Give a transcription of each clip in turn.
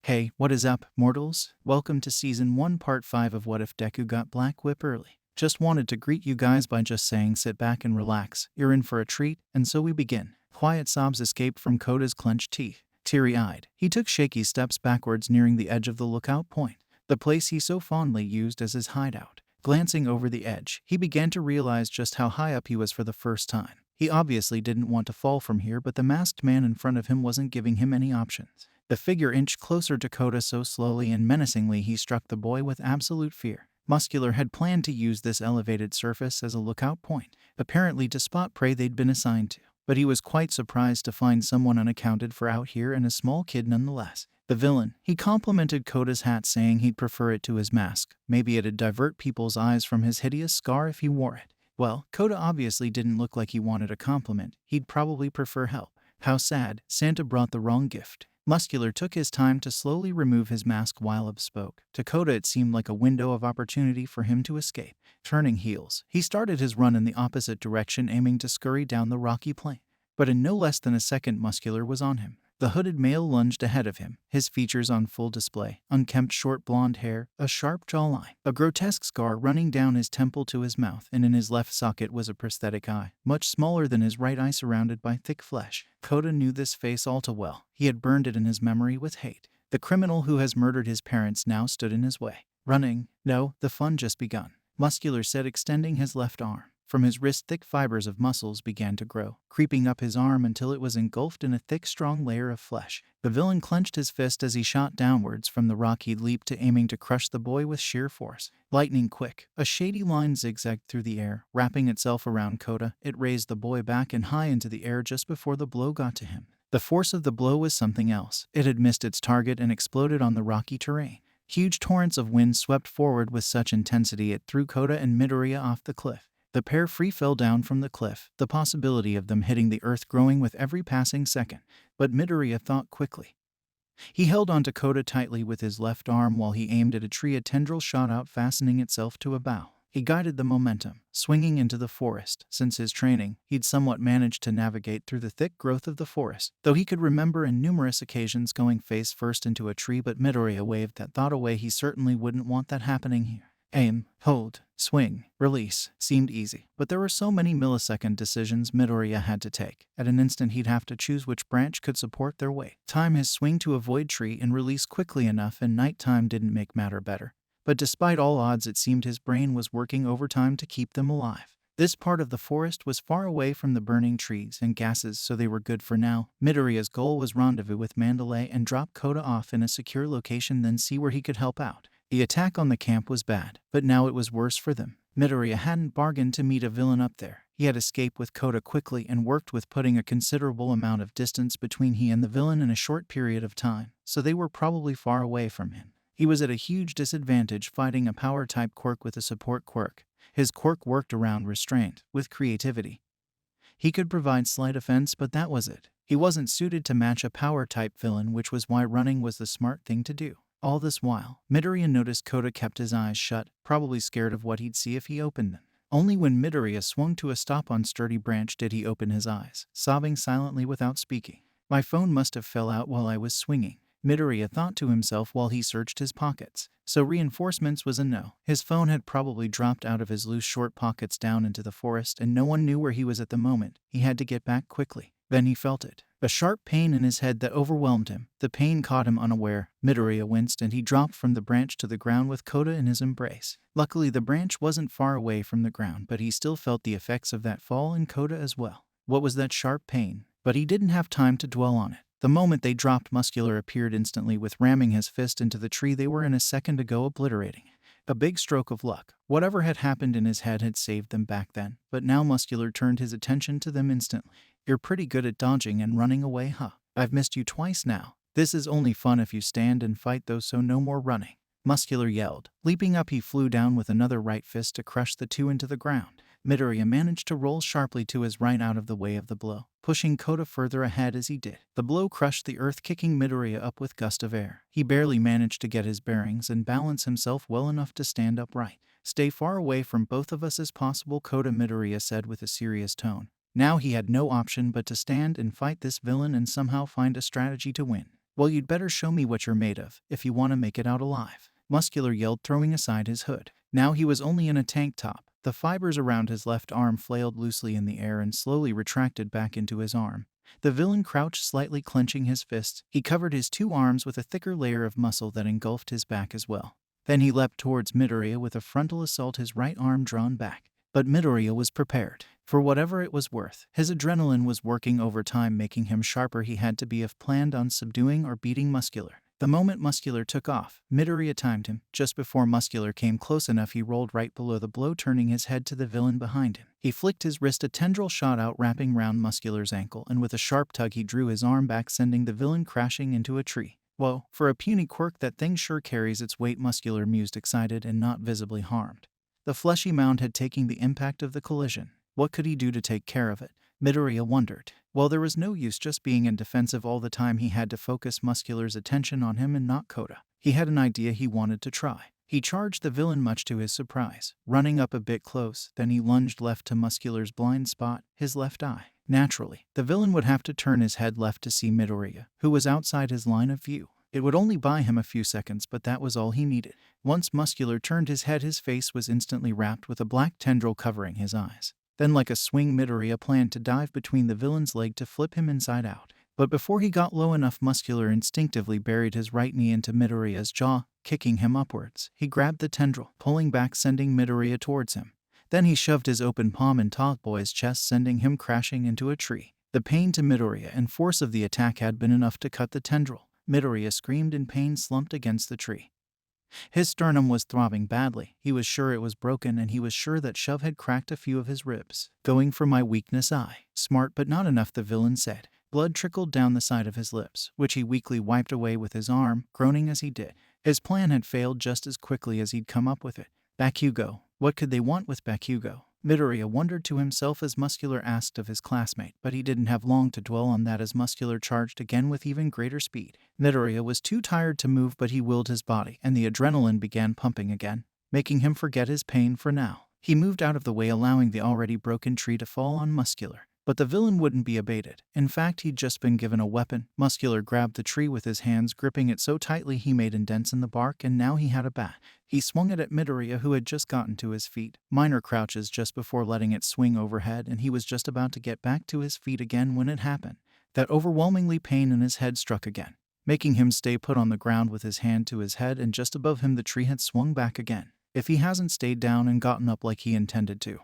Hey, what is up, mortals? Welcome to Season 1 Part 5 of What If Deku Got Black Whip Early. Just wanted to greet you guys by just saying sit back and relax, you're in for a treat, and so we begin. Quiet sobs escaped from Koda's clenched teeth. Teary-eyed, he took shaky steps backwards nearing the edge of the lookout point, the place he so fondly used as his hideout. Glancing over the edge, he began to realize just how high up he was for the first time. He obviously didn't want to fall from here, but the masked man in front of him wasn't giving him any options. The figure inched closer to Koda so slowly and menacingly he struck the boy with absolute fear. Muscular had planned to use this elevated surface as a lookout point, apparently to spot prey they'd been assigned to. But he was quite surprised to find someone unaccounted for out here and a small kid nonetheless. The villain. He complimented Koda's hat, saying he'd prefer it to his mask. Maybe it'd divert people's eyes from his hideous scar if he wore it. Well, Koda obviously didn't look like he wanted a compliment. He'd probably prefer help. How sad. Santa brought the wrong gift. Muscular took his time to slowly remove his mask while Ab spoke. To Koda it seemed like a window of opportunity for him to escape. Turning heels, he started his run in the opposite direction, aiming to scurry down the rocky plain. But in no less than a second, Muscular was on him. The hooded male lunged ahead of him, his features on full display: unkempt short blonde hair, a sharp jawline, a grotesque scar running down his temple to his mouth, and in his left socket was a prosthetic eye, much smaller than his right eye, surrounded by thick flesh. Koda knew this face all too well. He had burned it in his memory with hate. The criminal who has murdered his parents now stood in his way. Running? No, the fun just begun. Muscular said, extending his left arm. From his wrist, thick fibers of muscles began to grow, creeping up his arm until it was engulfed in a thick, strong layer of flesh. The villain clenched his fist as he shot downwards from the rock he'd leaped to, aiming to crush the boy with sheer force. Lightning quick, a shady line zigzagged through the air, wrapping itself around Koda. It raised the boy back and high into the air just before the blow got to him. The force of the blow was something else. It had missed its target and exploded on the rocky terrain. Huge torrents of wind swept forward with such intensity it threw Koda and Midoriya off the cliff. The pair free fell down from the cliff, the possibility of them hitting the earth growing with every passing second. But Midoriya thought quickly. He held onto Koda tightly with his left arm while he aimed at a tree. A tendril shot out, fastening itself to a bough. He guided the momentum, swinging into the forest. Since his training, he'd somewhat managed to navigate through the thick growth of the forest, though he could remember in numerous occasions going face first into a tree. But Midoriya waved that thought away. He certainly wouldn't want that happening here. Aim, hold, swing, release seemed easy, but there were so many millisecond decisions Midoriya had to take. At an instant he'd have to choose which branch could support their weight. Time his swing to avoid tree and release quickly enough, and nighttime didn't make matter better. But despite all odds, it seemed his brain was working overtime to keep them alive. This part of the forest was far away from the burning trees and gases, so they were good for now. Midoriya's goal was rendezvous with Mandalay and drop Koda off in a secure location, then see where he could help out. The attack on the camp was bad, but now it was worse for them. Midoriya hadn't bargained to meet a villain up there. He had escaped with Koda quickly and worked with putting a considerable amount of distance between he and the villain in a short period of time, so they were probably far away from him. He was at a huge disadvantage fighting a power-type quirk with a support quirk. His quirk worked around restraint, with creativity. He could provide slight offense, but that was it. He wasn't suited to match a power-type villain, which was why running was the smart thing to do. All this while, Midoriya noticed Koda kept his eyes shut, probably scared of what he'd see if he opened them. Only when Midoriya swung to a stop on sturdy branch did he open his eyes, sobbing silently without speaking. My phone must have fell out while I was swinging, Midoriya thought to himself while he searched his pockets. So reinforcements was a no. His phone had probably dropped out of his loose short pockets down into the forest, and no one knew where he was at the moment. He had to get back quickly. Then he felt it. A sharp pain in his head that overwhelmed him. The pain caught him unaware. Midoriya winced and he dropped from the branch to the ground with Koda in his embrace. Luckily, the branch wasn't far away from the ground, but he still felt the effects of that fall in Koda as well. What was that sharp pain? But he didn't have time to dwell on it. The moment they dropped, Muscular appeared instantly with ramming his fist into the tree they were in a second ago, obliterating it. A big stroke of luck. Whatever had happened in his head had saved them back then, but now Muscular turned his attention to them instantly. You're pretty good at dodging and running away, huh? I've missed you twice now. This is only fun if you stand and fight though, so no more running. Muscular yelled. Leaping up, he flew down with another right fist to crush the two into the ground. Midoriya managed to roll sharply to his right out of the way of the blow, pushing Koda further ahead as he did. The blow crushed the earth, kicking Midoriya up with gust of air. He barely managed to get his bearings and balance himself well enough to stand upright. Stay far away from both of us as possible, Koda, Midoriya said with a serious tone. Now he had no option but to stand and fight this villain and somehow find a strategy to win. Well, you'd better show me what you're made of, if you want to make it out alive. Muscular yelled, throwing aside his hood. Now he was only in a tank top. The fibers around his left arm flailed loosely in the air and slowly retracted back into his arm. The villain crouched, slightly clenching his fists. He covered his two arms with a thicker layer of muscle that engulfed his back as well. Then he leapt towards Midoriya with a frontal assault, his right arm drawn back. But Midoriya was prepared. For whatever it was worth, his adrenaline was working overtime, making him sharper. He had to be if planned on subduing or beating Muscular. The moment Muscular took off, Midoriya timed him. Just before Muscular came close enough, he rolled right below the blow, turning his head to the villain behind him. He flicked his wrist, a tendril shot out, wrapping round Muscular's ankle, and with a sharp tug he drew his arm back, sending the villain crashing into a tree. Whoa, for a puny quirk, that thing sure carries its weight, Muscular mused, excited and not visibly harmed. The fleshy mound had taken the impact of the collision. What could he do to take care of it? Midoriya wondered. Well, there was no use just being in defensive all the time. He had to focus Muscular's attention on him and not Kota. He had an idea he wanted to try. He charged the villain, much to his surprise, running up a bit close. Then he lunged left to Muscular's blind spot, his left eye. Naturally, the villain would have to turn his head left to see Midoriya, who was outside his line of view. It would only buy him a few seconds, but that was all he needed. Once Muscular turned his head, his face was instantly wrapped with a black tendril covering his eyes. Then, like a swing, Midoriya planned to dive between the villain's leg to flip him inside out. But before he got low enough, Muscular instinctively buried his right knee into Midoriya's jaw, kicking him upwards. He grabbed the tendril, pulling back, sending Midoriya towards him. Then he shoved his open palm in Top Boy's chest, sending him crashing into a tree. The pain to Midoriya and force of the attack had been enough to cut the tendril. Midoriya screamed in pain, slumped against the tree. His sternum was throbbing badly. He was sure it was broken, and he was sure that shove had cracked a few of his ribs. Going for my weakness, smart but not enough, the villain said. Blood trickled down the side of his lips, which he weakly wiped away with his arm, groaning as he did. His plan had failed just as quickly as he'd come up with it. Bakugo. What could they want with Bakugo? Midoriya wondered to himself as Muscular asked of his classmate, but he didn't have long to dwell on that as Muscular charged again with even greater speed. Midoriya was too tired to move, but he willed his body, and the adrenaline began pumping again, making him forget his pain for now. He moved out of the way, allowing the already broken tree to fall on Muscular. But the villain wouldn't be abated. In fact, he'd just been given a weapon. Muscular grabbed the tree with his hands, gripping it so tightly he made indents in the bark, and now he had a bat. He swung it at Midoriya, who had just gotten to his feet. Minor crouches just before letting it swing overhead, and he was just about to get back to his feet again when it happened. That overwhelmingly pain in his head struck again, making him stay put on the ground with his hand to his head, and just above him the tree had swung back again. If he hasn't stayed down and gotten up like he intended to,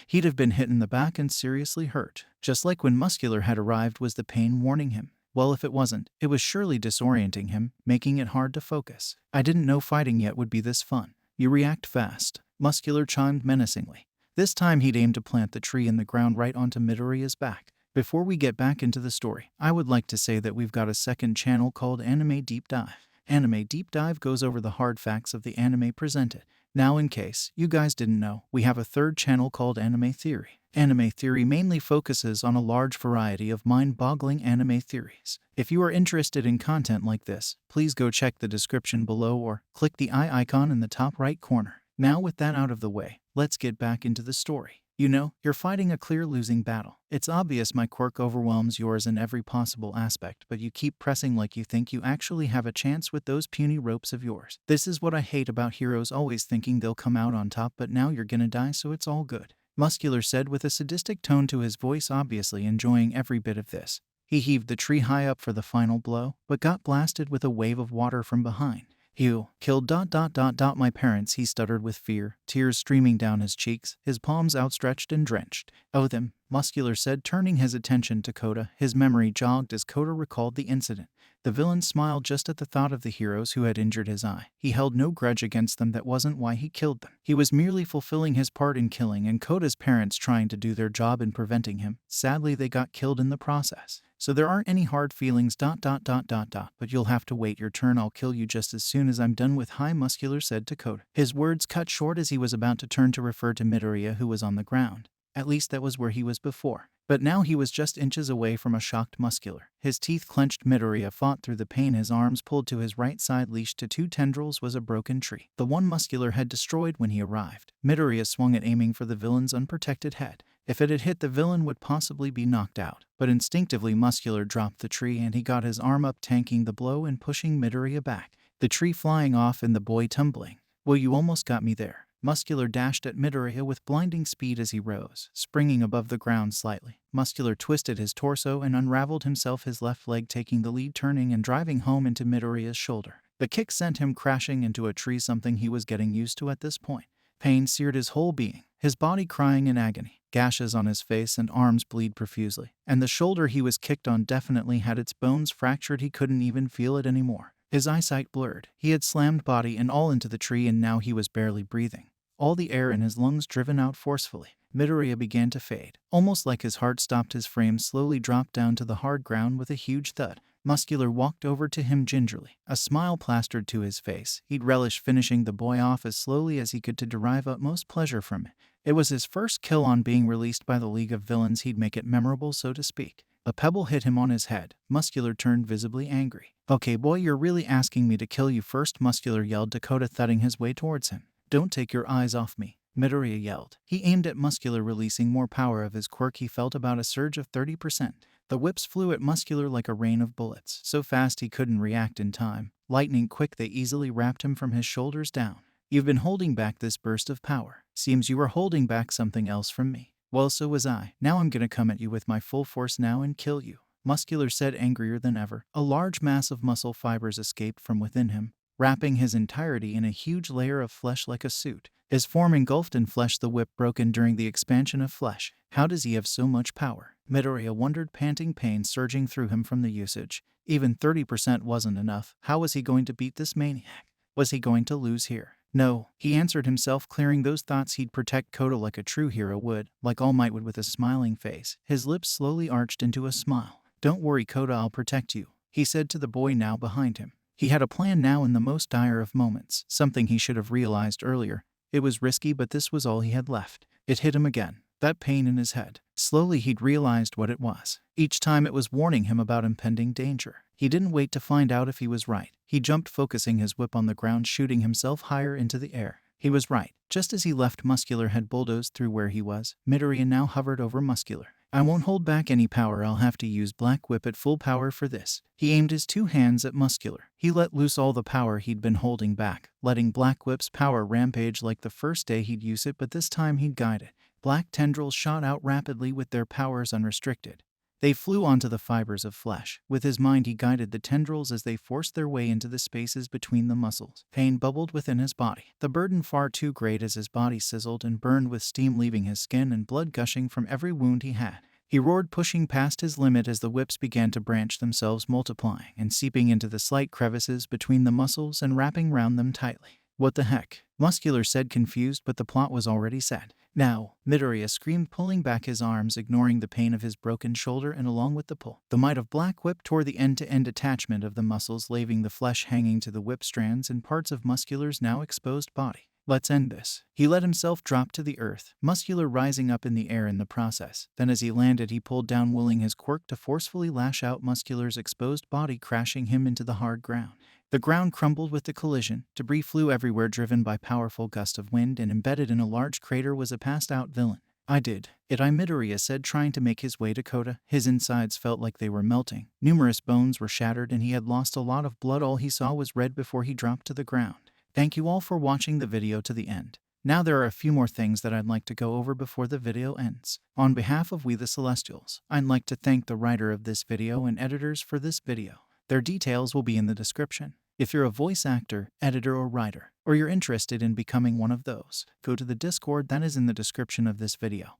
he'd have been hit in the back and seriously hurt. Just like when Muscular had arrived, was the pain warning him? Well, if it wasn't, it was surely disorienting him, making it hard to focus. I didn't know fighting yet would be this fun. You react fast, Muscular chimed menacingly. This time he'd aimed to plant the tree in the ground right onto Midoriya's back. Before we get back into the story, I would like to say that we've got a second channel called Anime Deep Dive. Anime Deep Dive goes over the hard facts of the anime presented. Now, in case you guys didn't know, we have a third channel called Anime Theory. Anime Theory mainly focuses on a large variety of mind-boggling anime theories. If you are interested in content like this, please go check the description below or click the eye icon in the top right corner. Now, with that out of the way, let's get back into the story. You know, you're fighting a clear losing battle. It's obvious my quirk overwhelms yours in every possible aspect, but you keep pressing like you think you actually have a chance with those puny ropes of yours. This is what I hate about heroes, always thinking they'll come out on top, but now you're gonna die, so it's all good. Muscular said with a sadistic tone to his voice, obviously enjoying every bit of this. He heaved the tree high up for the final blow, but got blasted with a wave of water from behind. You killed ... my parents, he stuttered with fear, tears streaming down his cheeks, his palms outstretched and drenched. Oh, them, Muscular said, turning his attention to Kota. His memory jogged as Kota recalled the incident. The villain smiled just at the thought of the heroes who had injured his eye. He held no grudge against them. That wasn't why he killed them. He was merely fulfilling his part in killing, and Kota's parents trying to do their job in preventing him. Sadly, they got killed in the process. So there aren't any hard feelings ... but you'll have to wait your turn. I'll kill you just as soon as I'm done with High, Muscular said to Kota. His words cut short as he was about to turn to refer to Midoriya, who was on the ground. At least that was where he was before. But now he was just inches away from a shocked Muscular. His teeth clenched. Midoriya fought through the pain. His arms pulled to his right side, leashed to two tendrils was a broken tree, the one Muscular had destroyed when he arrived. Midoriya swung it, aiming for the villain's unprotected head. If it had hit, the villain would possibly be knocked out, but instinctively Muscular dropped the tree and he got his arm up, tanking the blow and pushing Midoriya back, the tree flying off and the boy tumbling. "Well, you almost got me there." Muscular dashed at Midoriya with blinding speed as he rose, springing above the ground slightly. Muscular twisted his torso and unraveled himself, his left leg taking the lead, turning and driving home into Midoriya's shoulder. The kick sent him crashing into a tree, something he was getting used to at this point. Pain seared his whole being, his body crying in agony. Gashes on his face and arms bleed profusely, and the shoulder he was kicked on definitely had its bones fractured. He couldn't even feel it anymore. His eyesight blurred. He had slammed body and all into the tree, and now he was barely breathing, all the air in his lungs driven out forcefully. Midoriya began to fade. Almost like his heart stopped, his frame slowly dropped down to the hard ground with a huge thud. Muscular walked over to him gingerly, a smile plastered to his face. He'd relish finishing the boy off as slowly as he could to derive utmost pleasure from it. It was his first kill on being released by the League of Villains. He'd make it memorable, so to speak. A pebble hit him on his head. Muscular turned visibly angry. "Okay, boy, you're really asking me to kill you first?" Muscular yelled, Dakota thudding his way towards him. "Don't take your eyes off me," Midoriya yelled. He aimed at Muscular, releasing more power of his quirk. He felt about a surge of 30%. The whips flew at Muscular like a rain of bullets, so fast he couldn't react in time. Lightning quick, they easily wrapped him from his shoulders down. "You've been holding back this burst of power. Seems you were holding back something else from me." "Well, so was I. Now I'm gonna come at you with my full force now and kill you," Muscular said, angrier than ever. A large mass of muscle fibers escaped from within him, wrapping his entirety in a huge layer of flesh like a suit. His form engulfed in flesh, the whip broken during the expansion of flesh. How does he have so much power? Midoriya wondered, panting, pain surging through him from the usage. Even 30% wasn't enough. How was he going to beat this maniac? Was he going to lose here? No, he answered himself, clearing those thoughts. He'd protect Koda like a true hero would, like All Might would, with a smiling face. His lips slowly arched into a smile. "Don't worry, Koda, I'll protect you," he said to the boy now behind him. He had a plan now in the most dire of moments, something he should have realized earlier. It was risky, but this was all he had left. It hit him again, that pain in his head. Slowly he'd realized what it was. Each time it was warning him about impending danger. He didn't wait to find out if he was right. He jumped, focusing his whip on the ground, shooting himself higher into the air. He was right. Just as he left, Muscular had bulldozed through where he was. Midoriya now hovered over Muscular. "I won't hold back any power. I'll have to use Black Whip at full power for this." He aimed his two hands at Muscular. He let loose all the power he'd been holding back, letting Black Whip's power rampage like the first day he'd use it, but this time he'd guide it. Black tendrils shot out rapidly with their powers unrestricted. They flew onto the fibers of flesh. With his mind, he guided the tendrils as they forced their way into the spaces between the muscles. Pain bubbled within his body, the burden far too great as his body sizzled and burned with steam leaving his skin and blood gushing from every wound he had. He roared, pushing past his limit as the whips began to branch themselves, multiplying and seeping into the slight crevices between the muscles and wrapping round them tightly. "What the heck?" Muscular said, confused, but the plot was already set. "Now," Midoriya screamed, pulling back his arms, ignoring the pain of his broken shoulder, and along with the pull, the might of Black Whip tore the end-to-end attachment of the muscles, leaving the flesh hanging to the whip strands and parts of Muscular's now exposed body. "Let's end this." He let himself drop to the earth, Muscular rising up in the air in the process. Then as he landed, he pulled down, willing his quirk to forcefully lash out Muscular's exposed body, crashing him into the hard ground. The ground crumbled with the collision. Debris flew everywhere, driven by powerful gusts of wind, and embedded in a large crater was a passed-out villain. "I did it," Midoriya said, trying to make his way to Koda. His insides felt like they were melting. Numerous bones were shattered, and he had lost a lot of blood. All he saw was red before he dropped to the ground. Thank you all for watching the video to the end. Now there are a few more things that I'd like to go over before the video ends. On behalf of We The Celestials, I'd like to thank the writer of this video and editors for this video. Their details will be in the description. If you're a voice actor, editor, or writer, or you're interested in becoming one of those, go to the Discord that is in the description of this video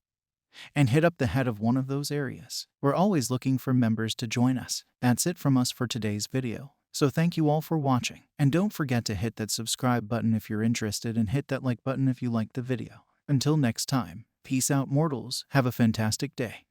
and hit up the head of one of those areas. We're always looking for members to join us. That's it from us for today's video. So thank you all for watching, and don't forget to hit that subscribe button if you're interested, and hit that like button if you liked the video. Until next time, peace out, mortals. Have a fantastic day.